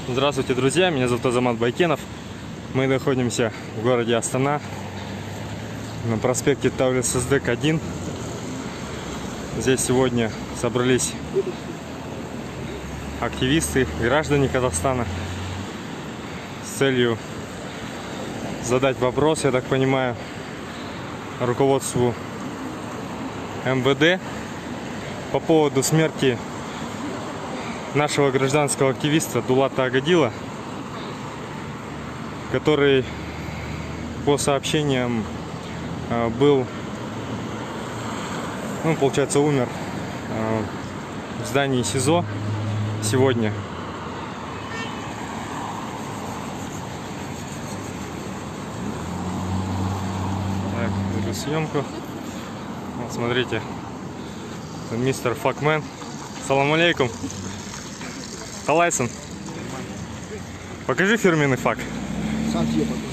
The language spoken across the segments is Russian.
Здравствуйте, друзья, меня зовут Азамат Байкенов. Мы находимся в городе Астана, на проспекте Тавлет-Сыздык 1. Здесь сегодня собрались активисты, граждане Казахстана с целью задать вопрос, я так понимаю, руководству МВД по поводу смерти нашего гражданского активиста Дулата Агадила, который, по сообщениям, был, получается, умер в здании СИЗО сегодня. Так, веду съемку. Вот, смотрите, мистер Факмен. Салам алейкум. Халайсон. Покажи фирменный фак. Сам тебе покажи.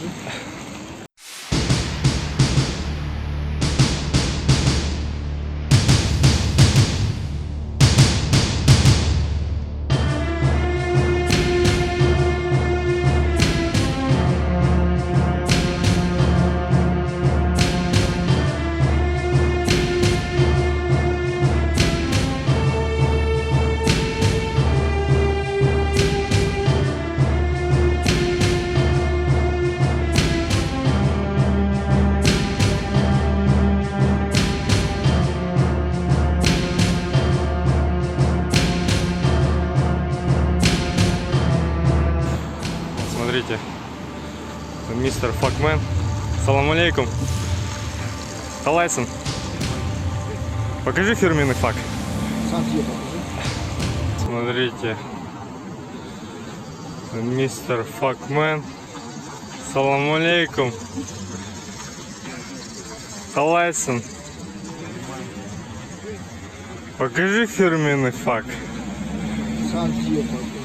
Смотрите, мистер Факмен. Салам алейкум. Халайсон. Покажи фирменный фак. Сам тебе покажи. Смотрите, мистер Факмен. Салам алейкум. Халайсон. Покажи фирменный фак. Сам тебе покажи.